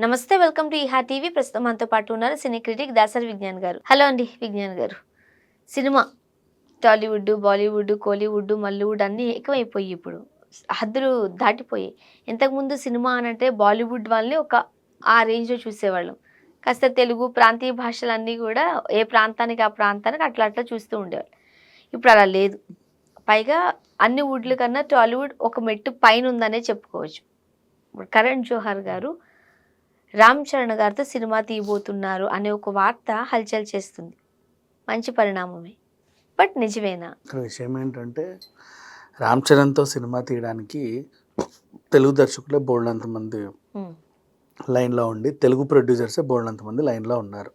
నమస్తే, welcome to ఈహా TV. ప్రస్తుతం మనతో పాటు ఉన్నారు సినీ క్రిటిక్ దాసరి విజ్ఞాన్ గారు. హలో అండి విజ్ఞాన్ గారు. సినిమా టాలీవుడ్, బాలీవుడ్, కోలీవుడ్, మల్లీవుడ్ అన్నీ ఎక్కువైపోయి ఇప్పుడు హద్దులు దాటిపోయి. ఇంతకుముందు సినిమా అనంటే బాలీవుడ్ వాళ్ళని ఆ రేంజ్లో చూసేవాళ్ళం. కాస్త తెలుగు ప్రాంతీయ భాషలన్నీ కూడా ఏ ప్రాంతానికి ఆ ప్రాంతానికి అట్లా అట్లా చూస్తూ ఉండేవాళ్ళు. ఇప్పుడు అలా లేదు. పైగా అన్ని వుడ్ల కన్నా టాలీవుడ్ ఒక మెట్టు పైన ఉందనే చెప్పుకోవచ్చు. ఇప్పుడు కరణ్ జోహార్ గారు రామ్ చరణ్ గారితో సినిమా తీయబోతున్నారు అనే ఒక వార్త హల్చల్ చేస్తుంది. మంచి పరిణామమే, బట్ నిజమేనా? ఇక్కడ విషయం ఏంటంటే రామ్ చరణ్తో సినిమా తీయడానికి తెలుగు దర్శకులే బోల్డంత మంది లైన్లో ఉండి, తెలుగు ప్రొడ్యూసర్సే బోల్డంత మంది లైన్లో ఉన్నారు.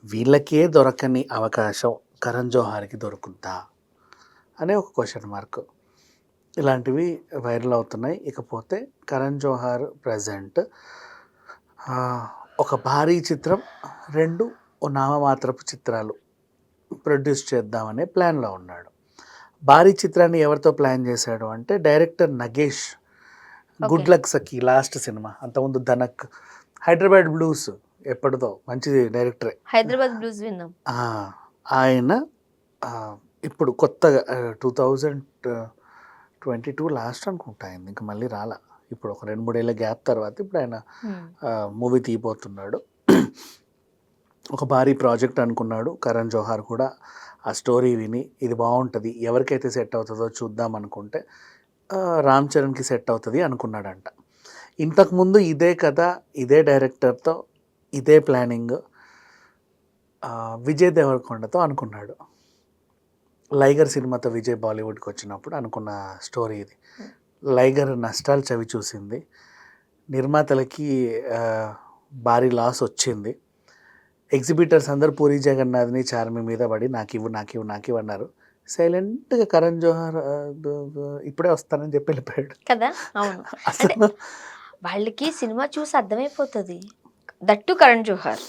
వీళ్ళకే దొరకని అవకాశం కరణ్ జోహార్కి దొరుకుద్దా అనే ఒక క్వశ్చన్ మార్క్. ఇలాంటివి వైరల్ అవుతున్నాయి. ఇకపోతే కరణ్ జోహార్ ప్రజెంట్ ఒక భారీ చిత్రం, 2 నామమాత్రపు చిత్రాలు ప్రొడ్యూస్ చేద్దామనే ప్లాన్లో ఉన్నాడు. భారీ చిత్రాన్ని ఎవరితో ప్లాన్ చేశాడు అంటే డైరెక్టర్ నగేష్. గుడ్ లక్ సఖీ లాస్ట్ సినిమా, అంతకుముందు ధనక్, హైదరాబాద్ బ్లూస్ ఎప్పటిదో మంచి డైరెక్టరే. హైదరాబాద్ బ్లూస్ విన్నాం. ఆయన ఇప్పుడు కొత్తగా 2022 లాస్ట్ అనుకుంటా అయింది, ఇంకా మళ్ళీ రాలా. ఇప్పుడు ఒక 2-3 ఏళ్ళ గ్యాప్ తర్వాత ఇప్పుడు ఆయన మూవీ తీయబోతున్నాడు. ఒక భారీ ప్రాజెక్ట్ అనుకున్నాడు. కరణ్ జోహార్ కూడా ఆ స్టోరీ విని ఇది బాగుంటుంది, ఎవరికైతే సెట్ అవుతుందో చూద్దాం అనుకుంటే రామ్ చరణ్కి సెట్ అవుతుంది అనుకున్నాడంట. ఇంతకుముందు ఇదే కథ, ఇదే డైరెక్టర్తో, ఇదే ప్లానింగ్ విజయ్ దేవరకొండతో అనుకున్నాడు. లైగర్ సినిమాతో విజయ్ బాలీవుడ్కి వచ్చినప్పుడు అనుకున్న స్టోరీ ఇది. లైగర్ నష్టాలు చవి చూసింది, నిర్మాతలకి భారీ లాస్ వచ్చింది. ఎగ్జిబిటర్స్ అందరూ పూరి జగన్నాథ్ని చార్మి మీద పడి నాకు ఇవ్వు అన్నారు. సైలెంట్గా కరణ్ జోహార్ ఇప్పుడే వస్తానని చెప్పి వెళ్ళిపోయాడు కదా. అవును, అంటే వాళ్ళకి సినిమా చూసి అర్థమైపోతుంది. దట్టు కరణ్ జోహార్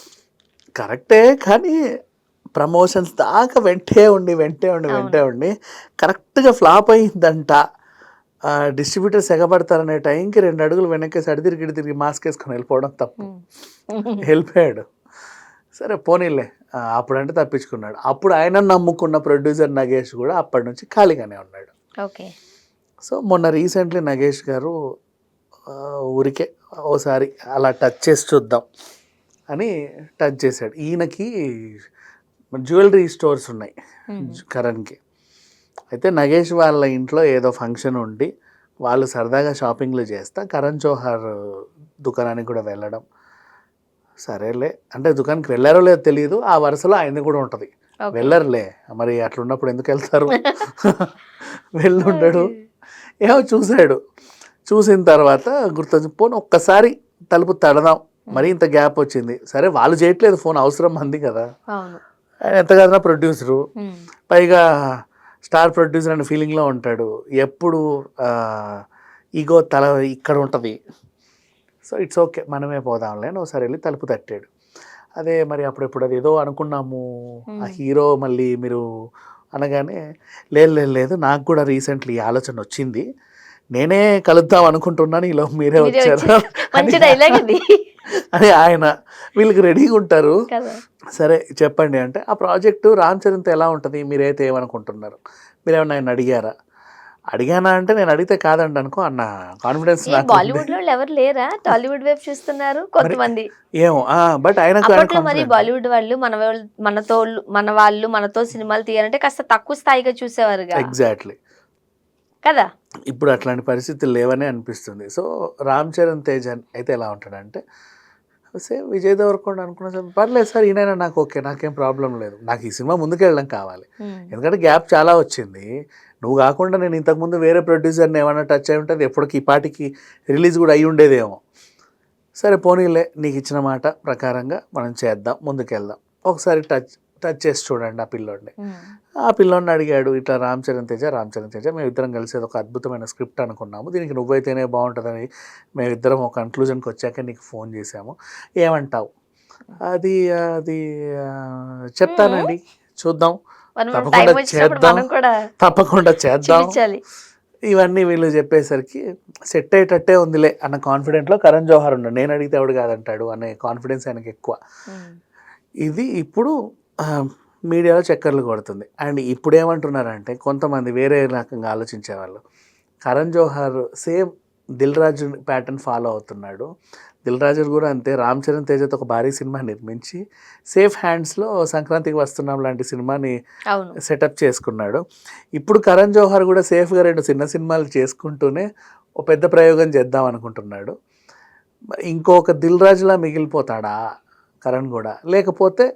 కరెక్టే, కానీ ప్రమోషన్స్ దాకా వెంటే ఉండి కరెక్ట్గా ఫ్లాప్ అయిందంట. డిస్ట్రిబ్యూటర్స్ ఎగబడతారనే టైంకి 2 అడుగులు వెనక్కేసి అడిదిరిగి మాస్క్ వేసుకొని వెళ్ళిపోవడం తప్పు. వెళ్ళిపోయాడు. సరే పోనీలే, అప్పుడంటే తప్పించుకున్నాడు. అప్పుడు ఆయన నమ్ముకున్న ప్రొడ్యూసర్ నగేష్ కూడా అప్పటి నుంచి ఖాళీగానే ఉన్నాడు. ఓకే. సో మొన్న రీసెంట్లీ నగేష్ గారు ఊరికే ఓసారి అలా టచ్ చేసి చూద్దాం అని టచ్ చేశాడు. ఈయనకి జ్యువెలరీ స్టోర్స్ ఉన్నాయి కరణ్కి. అయితే నగేష్ వాళ్ళ ఇంట్లో ఏదో ఫంక్షన్ ఉండి వాళ్ళు సరదాగా షాపింగ్లు చేస్తా కరణ్ జోహార్ దుకాణానికి కూడా వెళ్ళడం. సరేలే అంటే దుకాణానికి వెళ్ళారో లేదో తెలియదు, ఆ వరుసలో ఆయనది కూడా ఉంటుంది. వెళ్ళరులే మరి, అట్లున్నప్పుడు ఎందుకు వెళ్తారు? వెళ్ళుండడు. ఏమో చూశాడు. చూసిన తర్వాత పోను ఒక్కసారి తలుపు తడదాం, మరి ఇంత గ్యాప్ వచ్చింది. సరే వాళ్ళు చేయట్లేదు ఫోన్, అవసరం మంది కదా. ఆయన ఎంత కదన్నా ప్రొడ్యూసరు, పైగా స్టార్ ప్రొడ్యూసర్ అనే ఫీలింగ్లో ఉంటాడు. ఎప్పుడు ఈగో తల ఇక్కడ ఉంటుంది. సో ఇట్స్ ఓకే, మనమే పోదాంలే అని ఒకసారి వెళ్ళి తలుపు తట్టాడు. అదే మరి అప్పుడెప్పుడు అది ఏదో అనుకున్నాము, ఆ హీరో మళ్ళీ మీరు అనగానే లేదు నాకు కూడా రీసెంట్లీ ఆలోచన వచ్చింది, నేనే కలుద్దాం అనుకుంటున్నాను, ఈలో మీరే వచ్చారు అని ఆయన వీళ్ళకి రెడీగా ఉంటారు. సరే చెప్పండి అంటే ఆ ప్రాజెక్టు రామ్ చరణ్తో ఎలా ఉంటుంది, మీరైతే ఏమనుకుంటున్నారు, మీరేమన్నా ఆయన అడిగానా అంటే నేను అడిగితే కాదండి అనుకో అన్న కాన్ఫిడెన్స్. బాలీవుడ్ లో ఎవరు లేరా? టాలీవుడ్ వైపు చూస్తున్నారు కొంతమంది. ఏమో బట్ ఆయన మరి బాలీవుడ్ వాళ్ళు మన వాళ్ళు మనతో సినిమాలు తీయాలంటే కాస్త తక్కువ స్థాయిగా చూసేవారు. ఎగ్జాక్ట్లీ కదా. ఇప్పుడు అట్లాంటి పరిస్థితులు లేవనే అనిపిస్తుంది. సో రామ్ చరణ్ తేజ్ అయితే ఎలా ఉంటాడంటే సేమ్ విజయ్ దేవరకొండ అనుకున్నా సార్ పర్లేదు సార్, ఈయనైనా నాకు ఓకే, నాకేం ప్రాబ్లం లేదు, నాకు ఈ సినిమా ముందుకెళ్ళడం కావాలి. ఎందుకంటే గ్యాప్ చాలా వచ్చింది. నువ్వు కాకుండా నేను ఇంతకుముందు వేరే ప్రొడ్యూసర్ని ఏమైనా టచ్ అయి ఉంటుంది, ఎప్పటికి ఈ పాటికి రిలీజ్ కూడా అయ్యి ఉండేదేమో. సరే పోనీలే, నీకు ఇచ్చిన మాట ప్రకారంగా మనం చేద్దాం, ముందుకెళ్దాం, ఒకసారి టచ్ చేసి చూడండి ఆ పిల్లోడిని. ఆ పిల్లోడిని అడిగాడు, ఇట్లా రామ్ చరణ్ తేజ మేమిద్దరం కలిసి ఒక అద్భుతమైన స్క్రిప్ట్ అనుకున్నాము, దీనికి నువ్వైతేనే బాగుంటుందని మేమిద్దరం ఒక కన్క్లూజన్కి వచ్చాక నీకు ఫోన్ చేశాము, ఏమంటావు? అది చెప్తానండి, చూద్దాం, తప్పకుండా చేద్దాం ఇవన్నీ వీళ్ళు చెప్పేసరికి సెట్ అయ్యేటట్టే ఉందిలే అన్న కాన్ఫిడెంట్లో కరణ్ జోహార్ ఉన్నాడు. నేను అడిగితే ఎవడు కాదంటాడు అనే కాన్ఫిడెన్స్ ఆయనకి ఎక్కువ. ఇది ఇప్పుడు మీడియాలో చక్కర్లు కొడుతుంది. అండ్ ఇప్పుడు ఏమంటున్నారంటే కొంతమంది వేరే రకంగా ఆలోచించే వాళ్ళు, Karan Johar same Dil Raju pattern follow అవుతున్నాడు. దిల్ రాజు కూడా అంతే, రామ్ చరణ్ తేజతో ఒక భారీ సినిమా నిర్మించి సేఫ్ హ్యాండ్స్లో సంక్రాంతికి వస్తున్నాం లాంటి సినిమాని సెటప్ చేసుకున్నాడు. ఇప్పుడు కరణ్ జోహార్ కూడా సేఫ్గా 2 చిన్న సినిమాలు చేసుకుంటూనే ఒక పెద్ద ప్రయోగం చేద్దాం అనుకుంటున్నాడు. ఇంకొక దిల్ రాజులా మిగిలిపోతాడా కరణ్ కూడా? లేకపోతే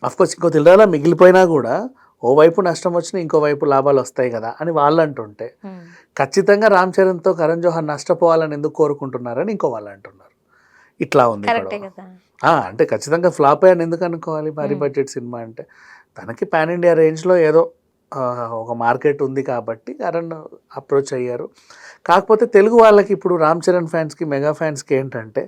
అఫ్కోర్స్ ఇంకో దిల్ రాజులా మిగిలిపోయినా కూడా ఓవైపు నష్టం వచ్చినా ఇంకోవైపు లాభాలు వస్తాయి కదా అని వాళ్ళు అంటుంటే, ఖచ్చితంగా రామ్ చరణ్తో కరణ్ జోహార్ నష్టపోవాలని ఎందుకు కోరుకుంటున్నారని ఇంకో వాళ్ళు అంటున్నారు. ఇట్లా ఉంది. అంటే ఖచ్చితంగా ఫ్లాప్ అయ్యాను ఎందుకు అనుకోవాలి? భారీ బడ్జెట్ సినిమా అంటే తనకి పాన్ ఇండియా రేంజ్లో ఏదో ఒక మార్కెట్ ఉంది కాబట్టి కరణ్ అప్రోచ్ అయ్యారు. కాకపోతే తెలుగు వాళ్ళకి ఇప్పుడు రామ్ చరణ్ ఫ్యాన్స్కి, మెగా ఫ్యాన్స్కి ఏంటంటే,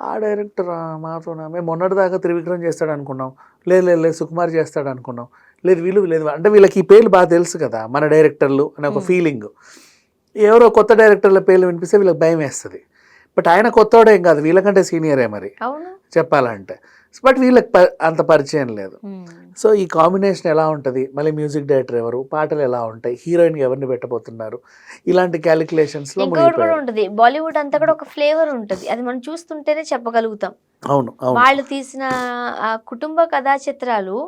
ఆ డైరెక్టర్ మాతోనా మేము మొన్నటిదాకా త్రివిక్రమ్ చేస్తాడు అనుకున్నాం, లేదు సుకుమార్ చేస్తాడు అనుకున్నాం, లేదు అంటే వీళ్ళకి ఈ పేర్లు బాగా తెలుసు కదా మన డైరెక్టర్లు అనే ఒక ఫీలింగ్. ఎవరో కొత్త డైరెక్టర్ల పేర్లు వినిపిస్తే వీళ్ళకి భయం వేస్తుంది. బట్ ఆయన కొత్తవాడే ఏం కాదు, వీళ్ళకంటే సీనియరే మరి చెప్పాలంటే. బట్ వీళ్ళకి అంత పరిచయం లేదు. సో ఈ కాంబినేషన్ ఎలా ఉంటుంది, మళ్ళీ మ్యూజిక్ డైరెక్టర్ ఎవరు, పాటలు ఎలా ఉంటాయి, హీరోయిన్కి ఎవరిని పెట్టబోతున్నారు, ఇలాంటి క్యాలిక్యులేషన్స్లో ఉంటుంది. బాలీవుడ్ అంతా కూడా ఒక ఫ్లేవర్ ఉంటుంది, అది మనం చూస్తుంటేనే చెప్పగలుగుతాం. అవును, వాళ్ళు తీసిన కుటుంబ కథా చిత్రాలు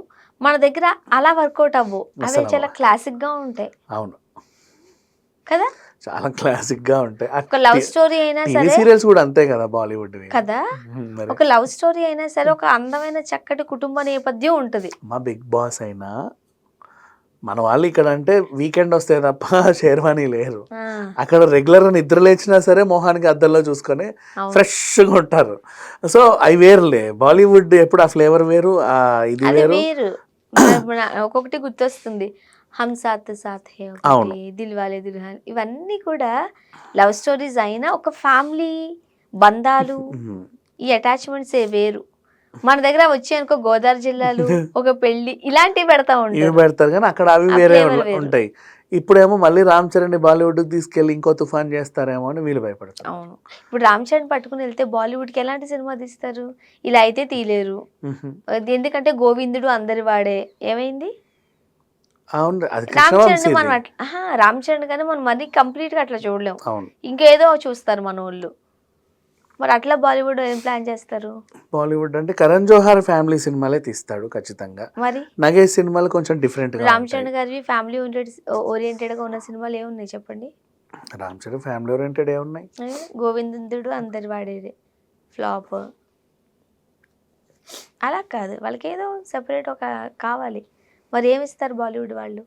మన దగ్గర అలా వర్కౌట్ అవ్వవు, అవి చాలా క్లాసిక్ గా ఉంటాయి. అవును కదా, చాలా క్లాసిక్ గా ఉంటాయి. ఒక లవ్ స్టోరీ అయినా సరే, సీరియల్స్ కూడా అంతే కదా బాలీవుడ్ కదా, ఒక లవ్ స్టోరీ అయినా సరే ఒక అందమైన చక్కటి కుటుంబ నేపథ్యం ఉంటుంది. మా బిగ్ బాస్ అయినా మన వాళ్ళు ఇక్కడ అంటే వీకెండ్ వస్తే తప్ప షేర్వాణి లేరు. అక్కడ రెగ్యులర్ నిద్ర లేచినా సరే మొహానికి అద్దంలో చూసుకొని ఫ్రెష్గా ఉంటారు. సో అవి వేరులే, బాలీవుడ్ ఎప్పుడు ఆ ఫ్లేవర్ వేరు, ఇది వేరు. ఒక్కొక్కటి గుర్తొస్తుంది, హమ్ సాత్ సాత్ హే, దిల్ వాలే దుల్హన్, ఇవన్నీ కూడా లవ్ స్టోరీస్ అయినా ఒక ఫ్యామిలీ బంధాలు, ఈ అటాచ్మెంట్స్ వేరు. మన దగ్గర వచ్చి అనుకో గోదావరి జిల్లాలు ఒక పెళ్లి ఇలాంటివి పెడతారు కానీ అక్కడ అవి వేరే ఉంటాయి. ఇప్పుడేమో మళ్ళీ రామ్ చరణ్ బాలీవుడ్కి తీసుకెళ్ళి ఇంకో తుఫాన్ చేస్తారేమో అని వీళ్ళు భయపడతారు. అవును, ఇప్పుడు రామ్ చరణ్ పట్టుకుని వెళ్తే బాలీవుడ్కి ఎలాంటి సినిమా తీస్తారు? ఇలా అయితే తీలేరు, ఎందుకంటే గోవిందుడు అందరి వాడే ఏమైంది. రామ్ చరణ్ మనం రామ్ చరణ్ కానీ మనం మరీ కంప్లీట్ గా అట్లా చూడలేము, ఇంకేదో చూస్తారు మన వాళ్ళు. మరి అట్లా బాలీవుడ్ ఏం ప్లాన్ చేస్తారు? బాలీవుడ్ అంటే కరణ్ జోహార్ ఫ్యామిలీ సినిమాలే తీస్తాడు ఖచ్చితంగా. మరి నగేష్ సినిమాలు కొంచెం డిఫరెంట్ గా. రామ్ చరణ్ గారి ఫ్యామిలీ ఓరియంటెడ్ గా ఉన్న సినిమాలు ఏమున్నాయి చెప్పండి? రామ్ చరణ్ ఫ్యామిలీ ఓరియంటెడ్ ఏమున్నాయి? గోవిందుడు అందరి వాడేది ఫ్లాప్. అలా కాదు, వాళ్ళకి ఏదో సెపరేట్ ఒక కావాలి. మరి ఏమిస్తారు బాలీవుడ్ వాళ్ళు?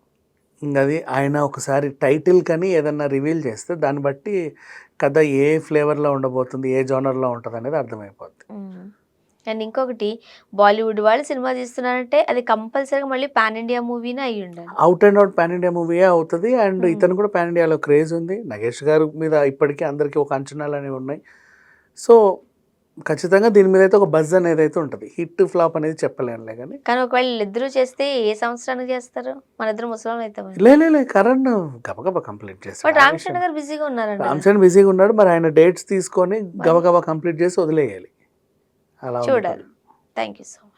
అది ఆయన ఒకసారి టైటిల్ కానీ ఏదన్నా రివీల్ చేస్తే దాన్ని బట్టి కథ ఏ ఫ్లేవర్లో ఉండబోతుంది, ఏ జోనర్లో ఉంటుంది అనేది అర్థమైపోద్ది. అండ్ ఇంకొకటి, బాలీవుడ్ వాళ్ళు సినిమా తీస్తున్నారంటే అది కంపల్సరీగా మళ్ళీ పాన్ ఇండియా మూవీనే అయ్యి ఉండాలి. Out and out pan India మూవీయే అవుతుంది. అండ్ ఇతను కూడా పాన్ ఇండియాలో క్రేజ్ ఉంది. నగేష్ గారు మీద ఇప్పటికీ అందరికీ ఒక అంచనాలు అనేవి ఉన్నాయి. సో ఖచ్చితంగా దీని మీద అయితే ఒక బజ్ అనేది అయితే ఉంటుంది. హిట్ ఫ్లాప్ అనేది చెప్పలేనులే కానీ ఒకవేళ ఇద్దరు చేస్తే ఏ సంవత్సరానికి చేస్తారు? మన ఇద్దరు ముసలాం అయితే లే కరణ్ గబగబా కంప్లీట్ చేస్తాడు. రామ్ చరణ్ గారు బిజీగా ఉన్నారు. రామ్ చరణ్ బిజీగా ఉన్నాడు, మరి ఆయన డేట్స్ తీసుకొని గబగబా కంప్లీట్ చేసి వదిలేయాలి. అలా చూడాలి. Thank you so much.